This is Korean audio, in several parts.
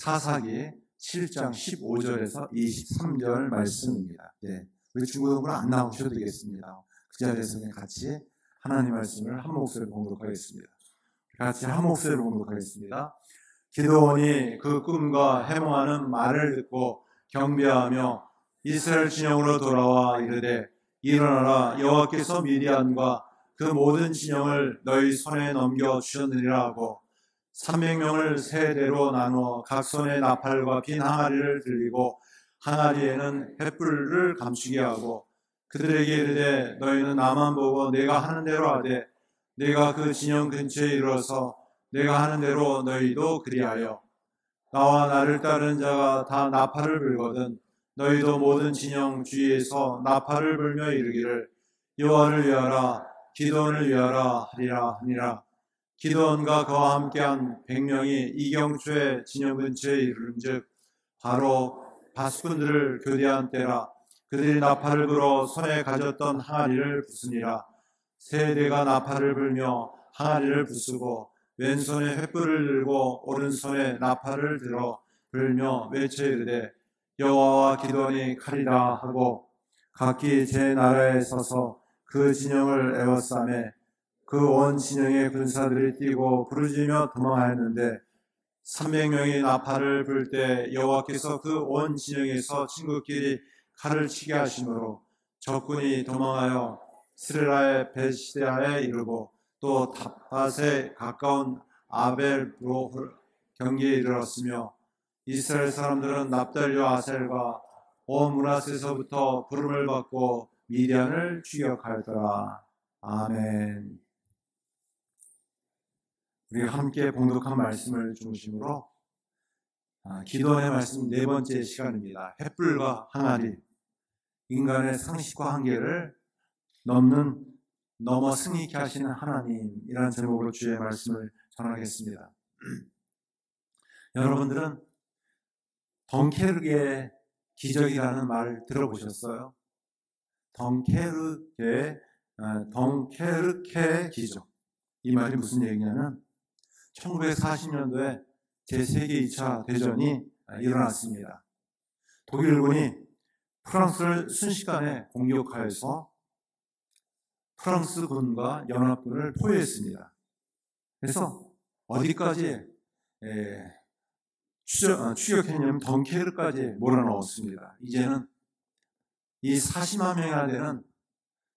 사사기 7장 15절에서 23절 말씀입니다. 네, 우리 중고등부는 안 나오셔도 되겠습니다. 그 자리에서 그냥 같이 하나님 말씀을 한 목소리로 봉독하겠습니다. 같이 한 목소리로 봉독하겠습니다. 기드온이 그 꿈과 해몽하는 말을 듣고 경배하며 이스라엘 진영으로 돌아와 이르되 일어나라, 여호와께서 미디안과 그 모든 진영을 너희 손에 넘겨 주셨느니라 하고 300명을 세 대로 나누어 각 손에 나팔과 빈 항아리를 들리고 항아리에는 횃불을 감추게 하고 그들에게 이르되 너희는 나만 보고 내가 하는 대로 하되 내가 그 진영 근처에 이르러서 내가 하는 대로 너희도 그리하여 나와 나를 따르는 자가 다 나팔을 불거든 너희도 모든 진영 주위에서 나팔을 불며 이르기를 여호와를 위하라, 기드온을 위하라 하리라 하니라. 기드온과 그와 함께한 100명이 이경초의 진영 근처에 이르른즉 바로 바수꾼들을 교대한 때라. 그들이 나팔을 불어 손에 가졌던 항아리를 부수니라. 세 대가 나팔을 불며 항아리를 부수고 왼손에 횃불을 들고 오른손에 나팔을 들어 불며 외쳐 이르되 여호와와 기드온이 칼이라 하고 각기 제 나라에 서서 그 진영을 에워싸매 그 온 진영의 군사들이 뛰고 부르짖으며 도망하였는데 300명이 나팔을 불 때 여호와께서 그 온 진영에서 친구끼리 칼을 치게 하심으로 적군이 도망하여 스르라의 베시대아에 이르고 또 탑밭에 가까운 아벨로 경계에 이르렀으며 이스라엘 사람들은 납달리와 아셀과 온 므낫에서부터 부름을 받고 미디안을 추격하였더라. 아멘. 우리 함께 봉독한 말씀을 중심으로 기도의 말씀 네 번째 시간입니다. 횃불과 항아리, 인간의 상식과 한계를 넘어 승리케 하시는 하나님이라는 제목으로 주의 말씀을 전하겠습니다. 여러분들은 덩케르게의 기적이라는 말을 들어보셨어요? 덩케르케의 기적. 이 말이 무슨 얘기냐면 1940년도에 제2차 2차 대전이 일어났습니다. 독일군이 프랑스를 순식간에 공격하여서 프랑스군과 연합군을 포위했습니다. 그래서 어디까지 추격했냐면 덩케르까지 몰아넣었습니다. 이제는 이 40만 명이나 되는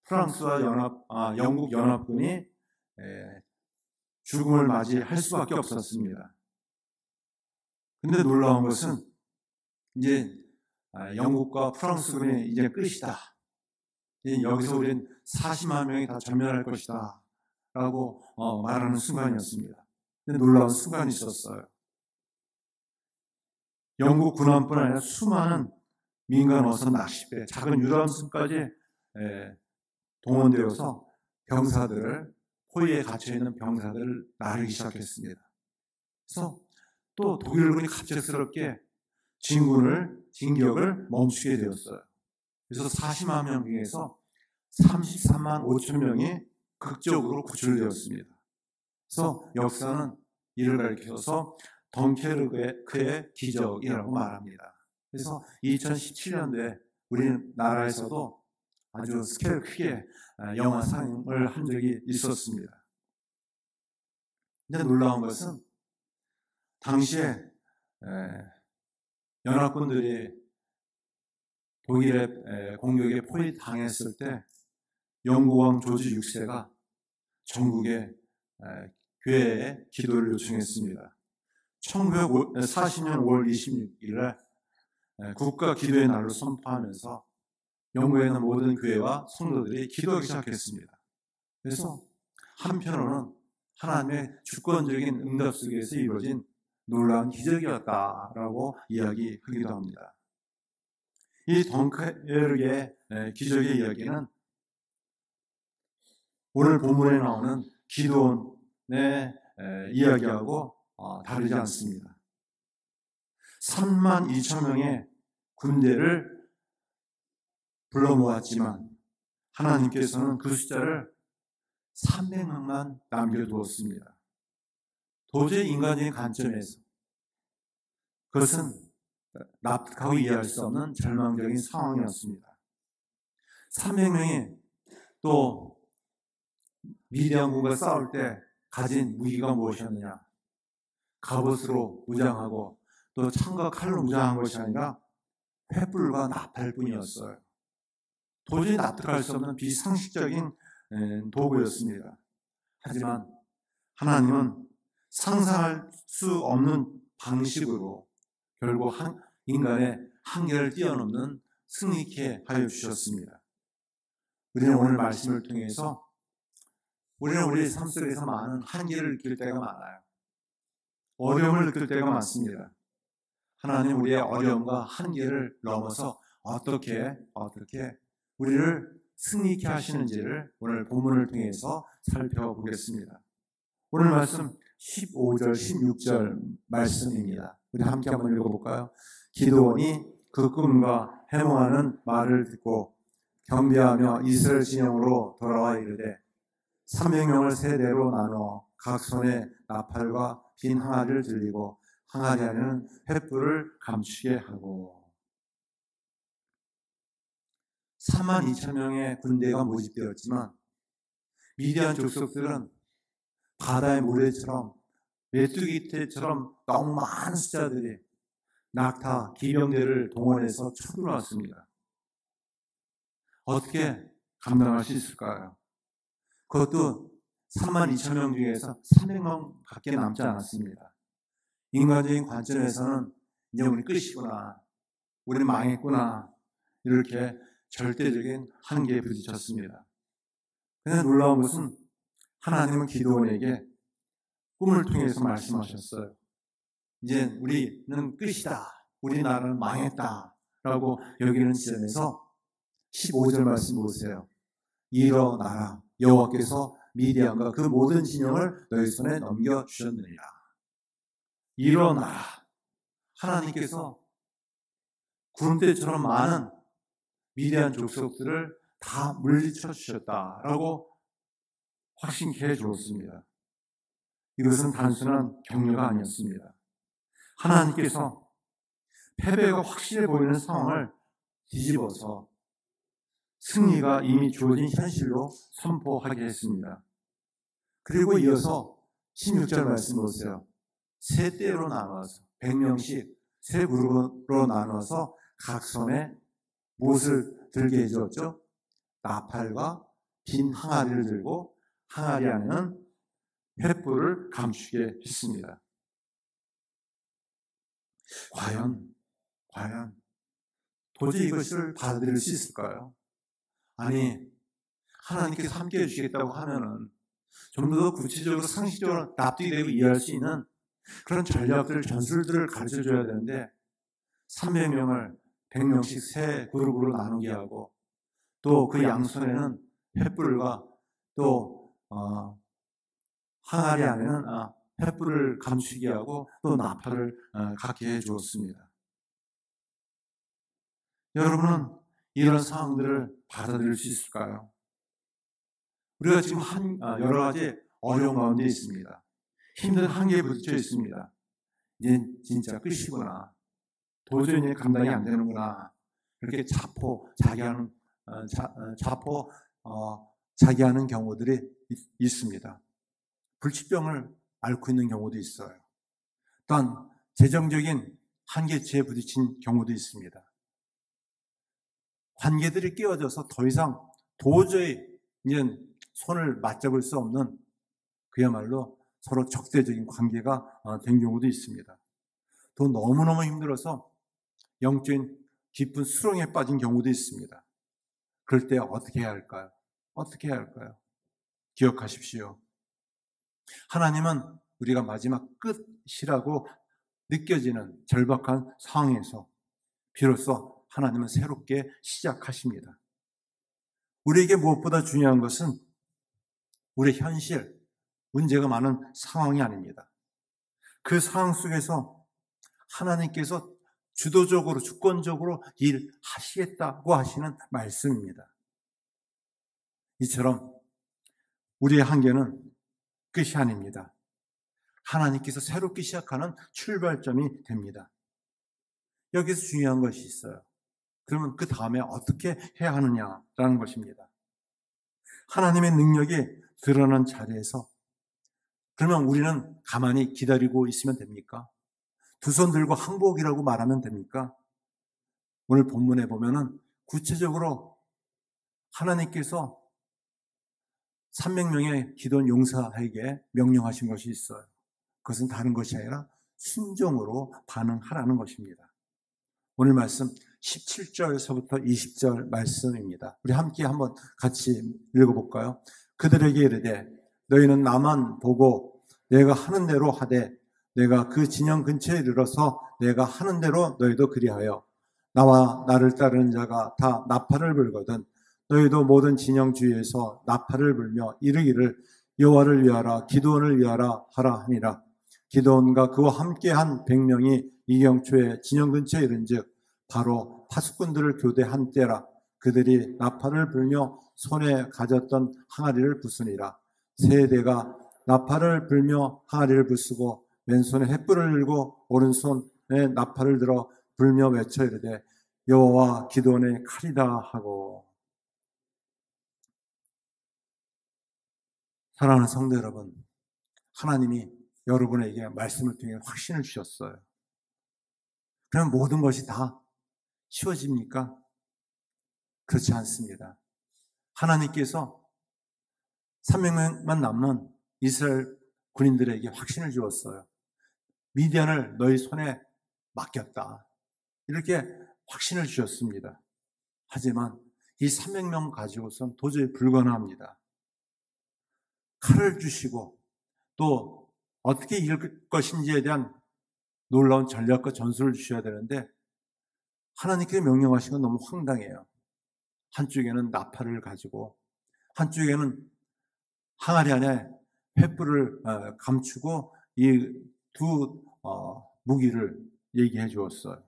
프랑스와 영국 연합군이 죽음을 맞이할 수밖에 없었습니다. 근데 놀라운 것은 이제 영국과 프랑스군이 이제 끝이다. 여기서 우린 40만 명이 다 전멸할 것이다 라고 말하는 순간이었습니다. 근데 놀라운 순간이 있었어요. 영국 군함뿐 아니라 수많은 민간 어선 낚싯배, 작은 유람선까지 동원되어서 병사들을, 포위에 갇혀있는 병사들을 나르기 시작했습니다. 그래서 또 독일군이 갑작스럽게 진격을 멈추게 되었어요. 그래서 40만 명 중에서 33만 5천 명이 극적으로 구출되었습니다. 그래서 역사는 이를 가리켜서 덩케르크의 기적이라고 말합니다. 그래서 2017년도에 우리나라에서도 아주 스케일 크게 영화상을 한 적이 있었습니다. 근데 놀라운 것은 당시에 연합군들이 독일의 공격에 포위당했을 때 영국 왕 조지 6세가 전국의 교회에 기도를 요청했습니다. 1940년 5월 26일에 국가 기도의 날로 선포하면서 영국에 있는 모든 교회와 성도들이 기도하기 시작했습니다. 그래서 한편으로는 하나님의 주권적인 응답 속에서 이루어진 놀라운 기적이었다라고 이야기하기도 합니다. 이 덩케르게의 기적의 이야기는 오늘 본문에 나오는 기드온의 이야기하고 다르지 않습니다. 3만 2천 명의 군대를 불러 모았지만 하나님께서는 그 숫자를 300명만 남겨두었습니다. 도저히 인간적인 관점에서 그것은 납득하고 이해할 수 없는 절망적인 상황이었습니다. 300명이 또 미디안군과 싸울 때 가진 무기가 무엇이었느냐? 갑옷으로 무장하고 또 창과 칼로 무장한 것이 아니라 횃불과 나팔뿐이었어요. 도저히 납득할 수 없는 비상식적인 도구였습니다. 하지만 하나님은 상상할 수 없는 방식으로 결국 인간의 한계를 뛰어넘는 승리케 하여 주셨습니다. 우리는 오늘 말씀을 통해서 우리는 우리 삶 속에서 많은 한계를 느낄 때가 많아요. 어려움을 느낄 때가 많습니다. 하나님 우리의 어려움과 한계를 넘어서 어떻게 우리를 승리케 하시는지를 오늘 본문을 통해서 살펴보겠습니다. 오늘 말씀 15절, 16절 말씀입니다. 우리 함께 한번 읽어볼까요? 기드온이 그 꿈과 해몽하는 말을 듣고 경배하며 이스라엘 진영으로 돌아와 이르되 300명을 세 대로 나누어 각 손에 나팔과 빈 항아리를 들리고 항아리 안에는 횃불을 감추게 하고 32,000명의 군대가 모집되었지만 미디안 족속들은 바다의 모래처럼 메뚜기떼처럼 너무 많은 숫자들이 낙타, 기병대를 동원해서 쳐들어왔습니다. 어떻게 감당할 수 있을까요? 그것도 32,000명 중에서 300명 밖에 남지 않았습니다. 인간적인 관점에서는 이제 우리 끝이구나, 우리 망했구나, 이렇게 절대적인 한계에 부딪혔습니다. 그런데 놀라운 것은 하나님은 기드온에게 꿈을 통해서 말씀하셨어요. 이제 우리는 끝이다, 우리나라는 망했다 라고 여기는 지점에서 15절 말씀 보세요. 일어나라, 여호와께서 미디안과 그 모든 진영을 너희 손에 넘겨주셨느니라. 일어나라. 하나님께서 구름대처럼 많은 미디안 족속들을 다 물리쳐 주셨다라고 확신케 해 주었습니다. 이것은 단순한 격려가 아니었습니다. 하나님께서 패배가 확실해 보이는 상황을 뒤집어서 승리가 이미 주어진 현실로 선포하게 했습니다. 그리고 이어서 16절 말씀 보세요. 세 대로 나눠서 100명씩 세 그룹으로 나눠서 각 손에 무엇을 들게 해주었죠? 나팔과 빈 항아리를 들고 항아리 안에는 횃불을 감추게 했습니다. 과연 도저히 이것을 받아들일 수 있을까요? 아니, 하나님께서 함께 해주시겠다고 하면은 좀 더 구체적으로 상식적으로 납득이 되고 이해할 수 있는 그런 전략들, 전술들을 가르쳐줘야 되는데 300명을 100명씩 세 그룹으로 나누게 하고 또 그 양손에는 횃불과 또 항아리 안에는 횃불을 감추게 하고 또 나팔을 갖게 해주었습니다. 여러분은 이런 상황들을 받아들일 수 있을까요? 우리가 지금 여러 가지 어려운 가운데 있습니다. 힘든 한계에 부딪혀 있습니다. 이제 진짜 끝이구나. 도저히 감당이 안 되는구나. 이렇게 자기하는 경우들이 있습니다. 불치병을 앓고 있는 경우도 있어요. 또한 재정적인 한계치에 부딪힌 경우도 있습니다. 관계들이 끼어져서 더 이상 도저히 이제 손을 맞잡을 수 없는 그야말로 서로 적대적인 관계가 된 경우도 있습니다. 또 너무너무 힘들어서 영적인 깊은 수렁에 빠진 경우도 있습니다. 그럴 때 어떻게 해야 할까요? 기억하십시오. 하나님은 우리가 마지막 끝이라고 느껴지는 절박한 상황에서 비로소 하나님은 새롭게 시작하십니다. 우리에게 무엇보다 중요한 것은 우리의 현실, 문제가 많은 상황이 아닙니다. 그 상황 속에서 하나님께서 주도적으로, 주권적으로 일하시겠다고 하시는 말씀입니다. 이처럼 우리의 한계는 끝이 아닙니다. 하나님께서 새롭게 시작하는 출발점이 됩니다. 여기서 중요한 것이 있어요. 그러면 그 다음에 어떻게 해야 하느냐라는 것입니다. 하나님의 능력이 드러난 자리에서 그러면 우리는 가만히 기다리고 있으면 됩니까? 두 손 들고 항복이라고 말하면 됩니까? 오늘 본문에 보면은 구체적으로 하나님께서 300명의 기도원 용사에게 명령하신 것이 있어요. 그것은 다른 것이 아니라 순종으로 반응하라는 것입니다. 오늘 말씀 17절에서부터 20절 말씀입니다. 우리 함께 한번 같이 읽어볼까요? 그들에게 이르되 너희는 나만 보고 내가 하는 대로 하되 내가 그 진영 근처에 이르러서 내가 하는 대로 너희도 그리하여 나와 나를 따르는 자가 다 나팔을 불거든 너희도 모든 진영 주위에서 나팔을 불며 이르기를 여호와를 위하라 기드온을 위하라 하라 하니라. 기드온과 그와 함께한 100명이 이경초에 진영 근처에 이른즉 바로 파수꾼들을 교대한 때라. 그들이 나팔을 불며 손에 가졌던 항아리를 부수니라. 세대가 나팔을 불며 항아리를 부수고 왼손에 횃불을 들고 오른손에 나팔을 들어 불며 외쳐 이르되 여호와 기드온의 칼이다 하고. 사랑하는 성도 여러분, 하나님이 여러분에게 말씀을 통해 확신을 주셨어요. 그럼 모든 것이 다 쉬워집니까? 그렇지 않습니다. 하나님께서 300명만 남는 이스라엘 군인들에게 확신을 주었어요. 미디안을 너희 손에 맡겼다. 이렇게 확신을 주셨습니다. 하지만 이 300명 가지고선 도저히 불가능합니다. 칼을 주시고 또 어떻게 이길 것인지에 대한 놀라운 전략과 전술을 주셔야 되는데 하나님께서 명령하신 건 너무 황당해요. 한쪽에는 나팔을 가지고 한쪽에는 항아리 안에 횃불을 감추고 이 두 무기를 얘기해 주었어요.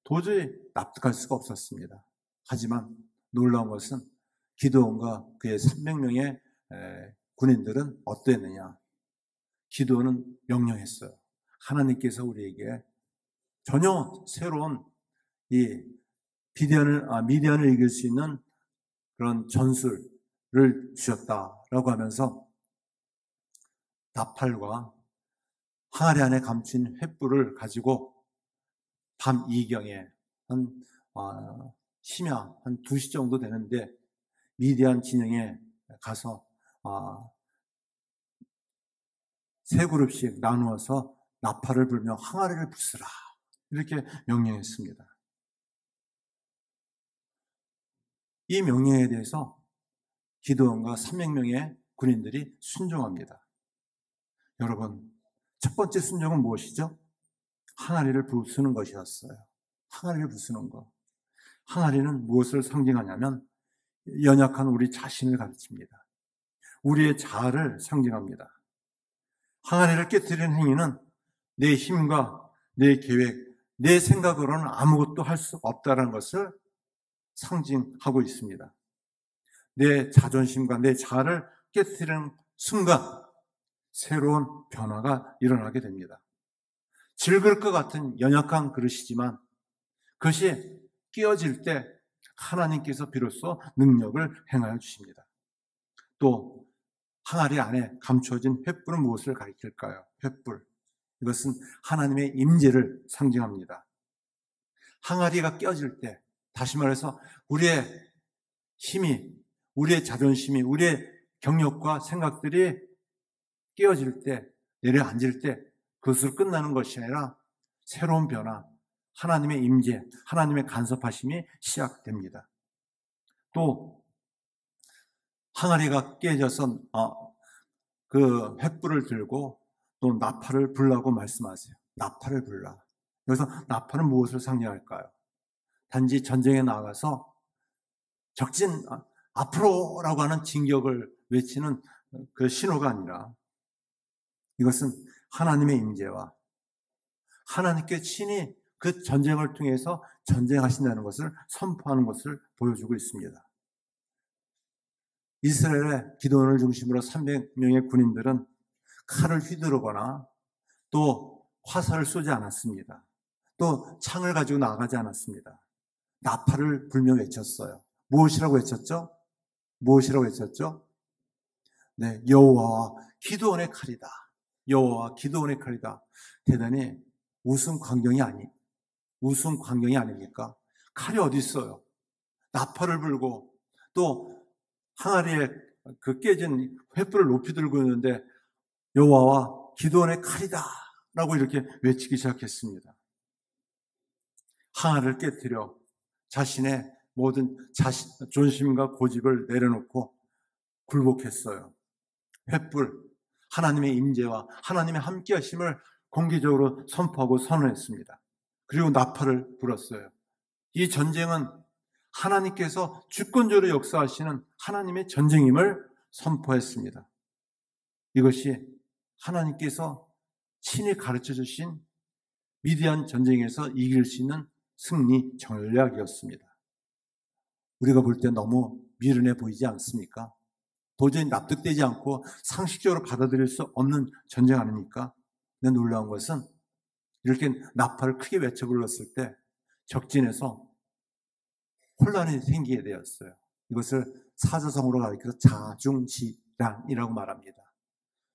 도저히 납득할 수가 없었습니다. 하지만 놀라운 것은 기드온과 그의 300명의 군인들은 어땠느냐? 기드온은 명령했어요. 하나님께서 우리에게 전혀 새로운 이 미디안을 이길 수 있는 그런 전술을 주셨다라고 하면서 나팔과 항아리 안에 감춘 횃불을 가지고 밤 2경에 심야 한 2시 정도 되는데 미디안 진영에 가서 세 그룹씩 나누어서 나팔을 불며 항아리를 부수라 이렇게 명령했습니다. 이 명령에 대해서 기드온과 300명의 군인들이 순종합니다. 여러분, 첫 번째 순종은 무엇이죠? 항아리를 부수는 것이었어요. 항아리를 부수는 것. 항아리는 무엇을 상징하냐면 연약한 우리 자신을 가르칩니다. 우리의 자아를 상징합니다. 항아리를 깨뜨리는 행위는 내 힘과 내 계획, 내 생각으로는 아무것도 할 수 없다는 것을 상징하고 있습니다. 내 자존심과 내 자아를 깨뜨리는 순간 새로운 변화가 일어나게 됩니다. 질그릇 것 같은 연약한 그릇이지만 그것이 끼어질 때 하나님께서 비로소 능력을 행하여 주십니다. 또 항아리 안에 감춰진 횃불은 무엇을 가리킬까요? 횃불. 이것은 하나님의 임재를 상징합니다. 항아리가 끼어질 때, 다시 말해서 우리의 힘이, 우리의 자존심이, 우리의 경력과 생각들이 끼어질 때, 내려앉을 때 그것으로 끝나는 것이 아니라 새로운 변화, 하나님의 임재, 하나님의 간섭하심이 시작됩니다. 또 항아리가 깨져서 그 횃불을 들고 또 나팔을 불라고 말씀하세요. 나팔을 불라. 여기서 나팔은 무엇을 상징할까요? 단지 전쟁에 나가서 적진 앞으로라고 하는 진격을 외치는 그 신호가 아니라 이것은 하나님의 임재와 하나님께 친히 그 전쟁을 통해서 전쟁하신다는 것을 선포하는 것을 보여주고 있습니다. 이스라엘의 기드온을 중심으로 300명의 군인들은 칼을 휘두르거나 또 화살을 쏘지 않았습니다. 또 창을 가지고 나가지 않았습니다. 나팔을 불며 외쳤어요. 무엇이라고 외쳤죠? 무엇이라고 외쳤죠? 네, 여호와와 기드온의 칼이다. 여호와와 기드온의 칼이다. 대단히 우스운 광경이 아닙니까? 칼이 어디 있어요? 나팔을 불고 또 항아리에 그 깨진 횃불을 높이 들고 있는데 여호와와 기드온의 칼이다 라고 이렇게 외치기 시작했습니다. 항아리를 깨뜨려 자신의 모든 존심과 고집을 내려놓고 굴복했어요. 횃불, 하나님의 임재와 하나님의 함께하심을 공개적으로 선포하고 선언했습니다. 그리고 나팔을 불었어요. 이 전쟁은 하나님께서 주권적으로 역사하시는 하나님의 전쟁임을 선포했습니다. 이것이 하나님께서 친히 가르쳐 주신 미디안 전쟁에서 이길 수 있는 승리 전략이었습니다. 우리가 볼 때 너무 미련해 보이지 않습니까? 도저히 납득되지 않고 상식적으로 받아들일 수 없는 전쟁 아닙니까? 근데 놀라운 것은 이렇게 나팔을 크게 외쳐 불렀을 때 적진에서 혼란이 생기게 되었어요. 이것을 사자성어로 가리켜서 자중지란이라고 말합니다.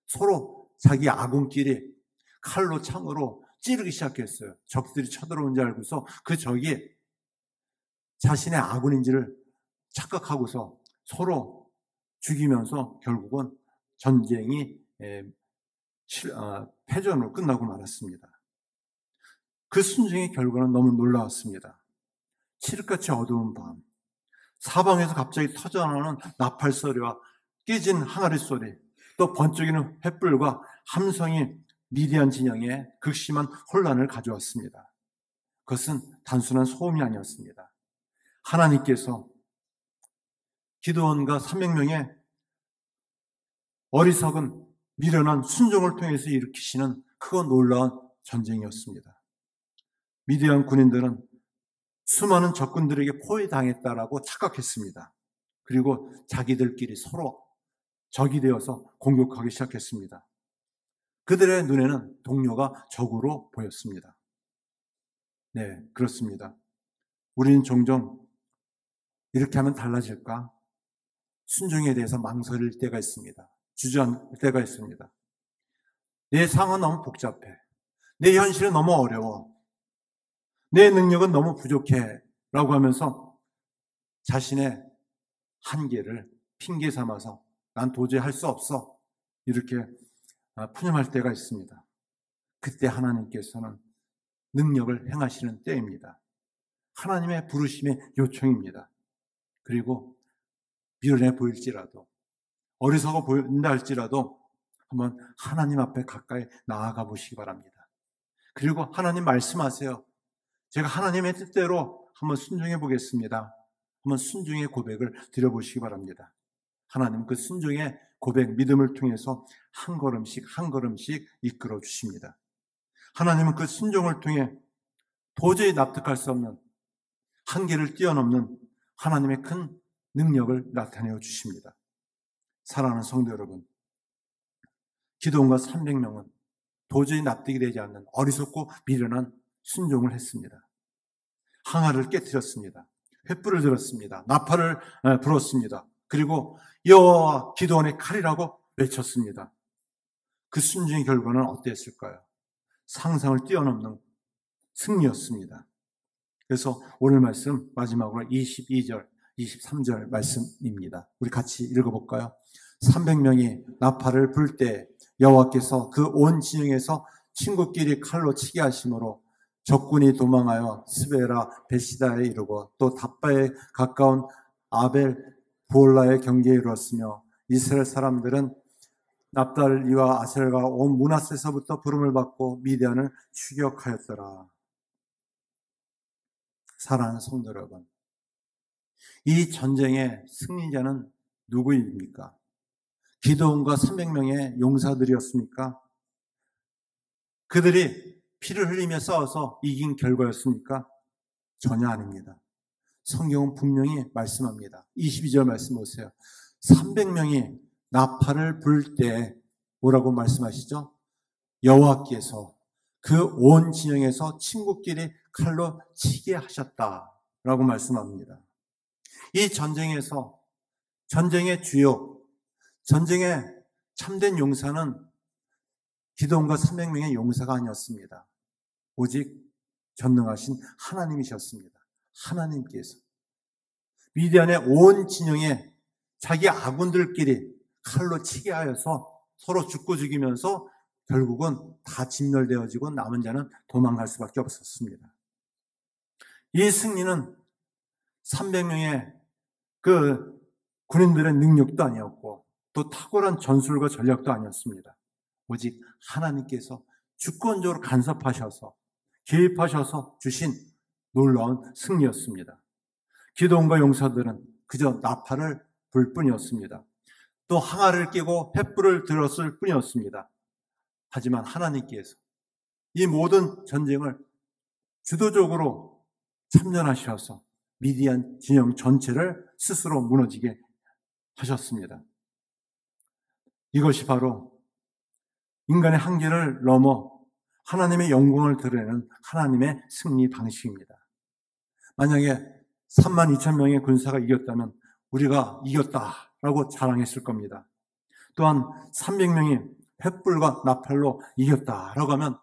서로 자기 아군끼리 칼로 창으로 찌르기 시작했어요. 적들이 쳐들어온 줄 알고서 그 적이 자신의 아군인지를 착각하고서 서로 죽이면서 결국은 전쟁이 패전으로 끝나고 말았습니다. 그 순종의 결과는 너무 놀라웠습니다. 칠흑같이 어두운 밤, 사방에서 갑자기 터져나오는 나팔 소리와 깨진 항아리 소리, 또 번쩍이는 횃불과 함성이 미디안 진영에 극심한 혼란을 가져왔습니다. 그것은 단순한 소음이 아니었습니다. 하나님께서 기드온과 300명의 어리석은 미련한 순종을 통해서 일으키시는 크고 놀라운 전쟁이었습니다. 미디안 군인들은 수많은 적군들에게 포위당했다라고 착각했습니다. 그리고 자기들끼리 서로 적이 되어서 공격하기 시작했습니다. 그들의 눈에는 동료가 적으로 보였습니다. 네, 그렇습니다. 우리는 종종 이렇게 하면 달라질까? 순종에 대해서 망설일 때가 있습니다. 주저할 때가 있습니다. 내 상황은 너무 복잡해. 내 현실은 너무 어려워. 내 능력은 너무 부족해. 라고 하면서 자신의 한계를 핑계 삼아서 난 도저히 할 수 없어. 이렇게 푸념할 때가 있습니다. 그때 하나님께서는 능력을 행하시는 때입니다. 하나님의 부르심의 요청입니다. 그리고 미련해 보일지라도 어리석어 보인다 할지라도 한번 하나님 앞에 가까이 나아가 보시기 바랍니다. 그리고 하나님 말씀하세요. 제가 하나님의 뜻대로 한번 순종해 보겠습니다. 한번 순종의 고백을 드려보시기 바랍니다. 하나님 그 순종의 고백, 믿음을 통해서 한 걸음씩 한 걸음씩 이끌어 주십니다. 하나님은 그 순종을 통해 도저히 납득할 수 없는 한계를 뛰어넘는 하나님의 큰 능력을 나타내어 주십니다. 사랑하는 성도 여러분, 기드온과 300명은 도저히 납득이 되지 않는 어리석고 미련한 순종을 했습니다. 항아리를 깨뜨렸습니다. 횃불을 들었습니다. 나팔을 불었습니다. 그리고 여호와와 기드온의 칼이라고 외쳤습니다. 그 순종의 결과는 어땠을까요? 상상을 뛰어넘는 승리였습니다. 그래서 오늘 말씀 마지막으로 22절, 23절 말씀입니다. 우리 같이 읽어볼까요? 300명이 나팔을 불 때 여호와께서 그 온 진영에서 친구끼리 칼로 치게 하심으로 적군이 도망하여 스베라 베시다에 이르고 또 답바에 가까운 아벨 부올라의 경계에 이르렀으며 이스라엘 사람들은 납달리와 아셀과 온 므낫세에서부터 부름을 받고 미디안을 추격하였더라. 사랑하는 성도 여러분, 이 전쟁의 승리자는 누구입니까? 기드온과 300명의 용사들이었습니까? 그들이 피를 흘리며 싸워서 이긴 결과였습니까? 전혀 아닙니다. 성경은 분명히 말씀합니다. 22절 말씀 보세요. 300명이 나팔을 불 때 뭐라고 말씀하시죠? 여호와께서 그 온 진영에서 친구끼리 칼로 치게 하셨다라고 말씀합니다. 이 전쟁에서 전쟁의 주역, 전쟁의 참된 용사는 기드온과 300명의 용사가 아니었습니다. 오직 전능하신 하나님이셨습니다. 하나님께서 미디안의 온 진영에 자기 아군들끼리 칼로 치게 하여서 서로 죽고 죽이면서 결국은 다 진멸되어지고 남은 자는 도망갈 수밖에 없었습니다. 이 승리는 300명의 그 군인들의 능력도 아니었고 또 탁월한 전술과 전략도 아니었습니다. 오직 하나님께서 주권적으로 간섭하셔서 개입하셔서 주신 놀라운 승리였습니다. 기드온과 용사들은 그저 나팔을 불 뿐이었습니다. 또 항아리를 끼고 횃불을 들었을 뿐이었습니다. 하지만 하나님께서 이 모든 전쟁을 주도적으로 참전하셔서 미디안 진영 전체를 스스로 무너지게 하셨습니다. 이것이 바로 인간의 한계를 넘어 하나님의 영광을 드러내는 하나님의 승리 방식입니다. 만약에 32,000명의 군사가 이겼다면 우리가 이겼다라고 자랑했을 겁니다. 또한 300명이 횃불과 나팔로 이겼다라고 하면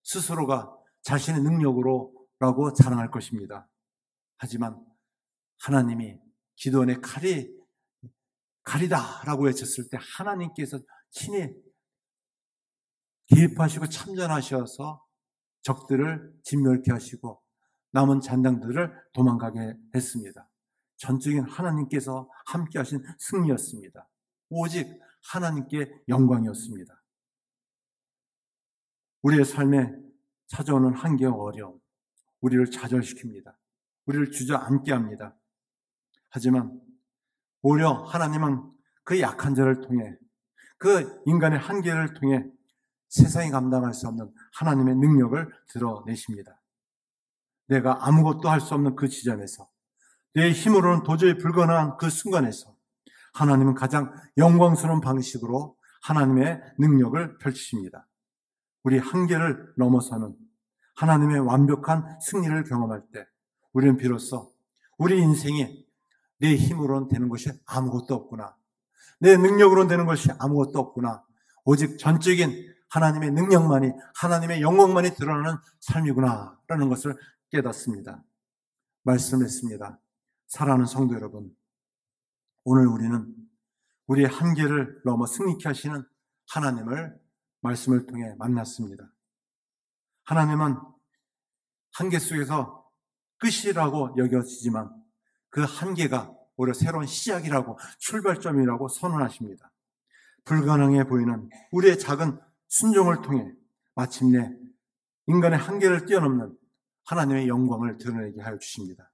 스스로가 자신의 능력으로라고 자랑할 것입니다. 하지만 하나님이 기드온의 칼이 칼이다라고 외쳤을 때 하나님께서 친히 개입하시고 참전하셔서 적들을 진멸케 하시고 남은 잔당들을 도망가게 했습니다. 전적인 하나님께서 함께 하신 승리였습니다. 오직 하나님께 영광이었습니다. 우리의 삶에 찾아오는 한계와 어려움, 우리를 좌절시킵니다. 우리를 주저앉게 합니다. 하지만 오히려 하나님은 그 약한 자를 통해, 그 인간의 한계를 통해 세상이 감당할 수 없는 하나님의 능력을 드러내십니다. 내가 아무것도 할 수 없는 그 지점에서, 내 힘으로는 도저히 불가능한 그 순간에서 하나님은 가장 영광스러운 방식으로 하나님의 능력을 펼치십니다. 우리 한계를 넘어서는 하나님의 완벽한 승리를 경험할 때 우리는 비로소 우리 인생이 내 힘으로는 되는 것이 아무것도 없구나, 내 능력으로는 되는 것이 아무것도 없구나, 오직 전적인 하나님의 능력만이, 하나님의 영광만이 드러나는 삶이구나 라는 것을 깨닫습니다. 말씀했습니다. 사랑하는 성도 여러분, 오늘 우리는 우리의 한계를 넘어 승리케 하시는 하나님을 말씀을 통해 만났습니다. 하나님은 한계 속에서 끝이라고 여겨지지만 그 한계가 오히려 새로운 시작이라고, 출발점이라고 선언하십니다. 불가능해 보이는 우리의 작은 순종을 통해 마침내 인간의 한계를 뛰어넘는 하나님의 영광을 드러내게 하여 주십니다.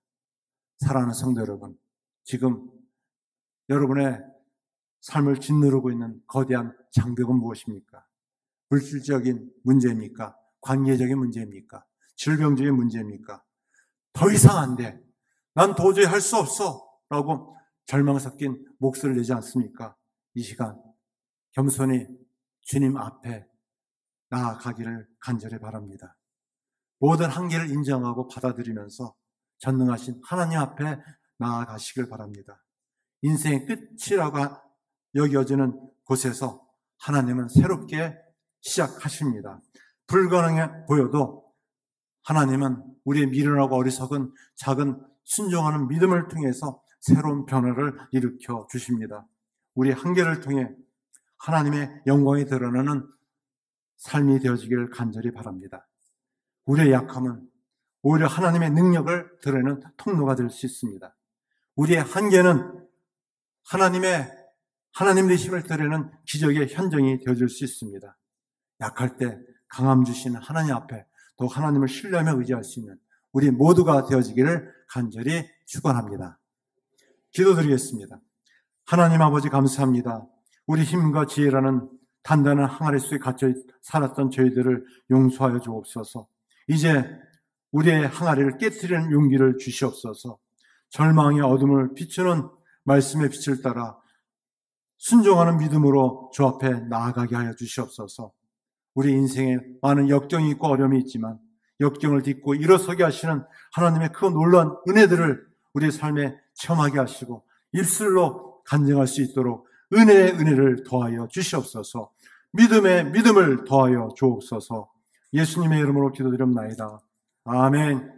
사랑하는 성도 여러분, 지금 여러분의 삶을 짓누르고 있는 거대한 장벽은 무엇입니까? 물질적인 문제입니까? 관계적인 문제입니까? 질병적인 문제입니까? 더 이상 안 돼, 난 도저히 할 수 없어 라고 절망 섞인 목소리를 내지 않습니까? 이 시간 겸손히 주님 앞에 나아가기를 간절히 바랍니다. 모든 한계를 인정하고 받아들이면서 전능하신 하나님 앞에 나아가시길 바랍니다. 인생의 끝이라고 여겨지는 곳에서 하나님은 새롭게 시작하십니다. 불가능해 보여도 하나님은 우리의 미련하고 어리석은 작은 순종하는 믿음을 통해서 새로운 변화를 일으켜 주십니다. 우리의 한계를 통해 하나님의 영광이 드러나는 삶이 되어지기를 간절히 바랍니다. 우리의 약함은 오히려 하나님의 능력을 드러내는 통로가 될 수 있습니다. 우리의 한계는 하나님 되심을 드러내는 기적의 현장이 되어질 수 있습니다. 약할 때 강함 주시는 하나님 앞에 또 하나님을 신뢰하며 의지할 수 있는 우리 모두가 되어지기를 간절히 축원합니다. 기도드리겠습니다. 하나님 아버지, 감사합니다. 우리 힘과 지혜라는 단단한 항아리 속에 갇혀 살았던 저희들을 용서하여 주옵소서. 이제 우리의 항아리를 깨트리는 용기를 주시옵소서. 절망의 어둠을 비추는 말씀의 빛을 따라 순종하는 믿음으로 주 앞에 나아가게 하여 주시옵소서. 우리 인생에 많은 역경이 있고 어려움이 있지만 역경을 딛고 일어서게 하시는 하나님의 그 놀라운 은혜들을 우리의 삶에 체험하게 하시고 입술로 간증할 수 있도록 은혜의 은혜를 더하여 주시옵소서. 믿음의 믿음을 더하여 주옵소서. 예수님의 이름으로 기도드립나이다. 아멘.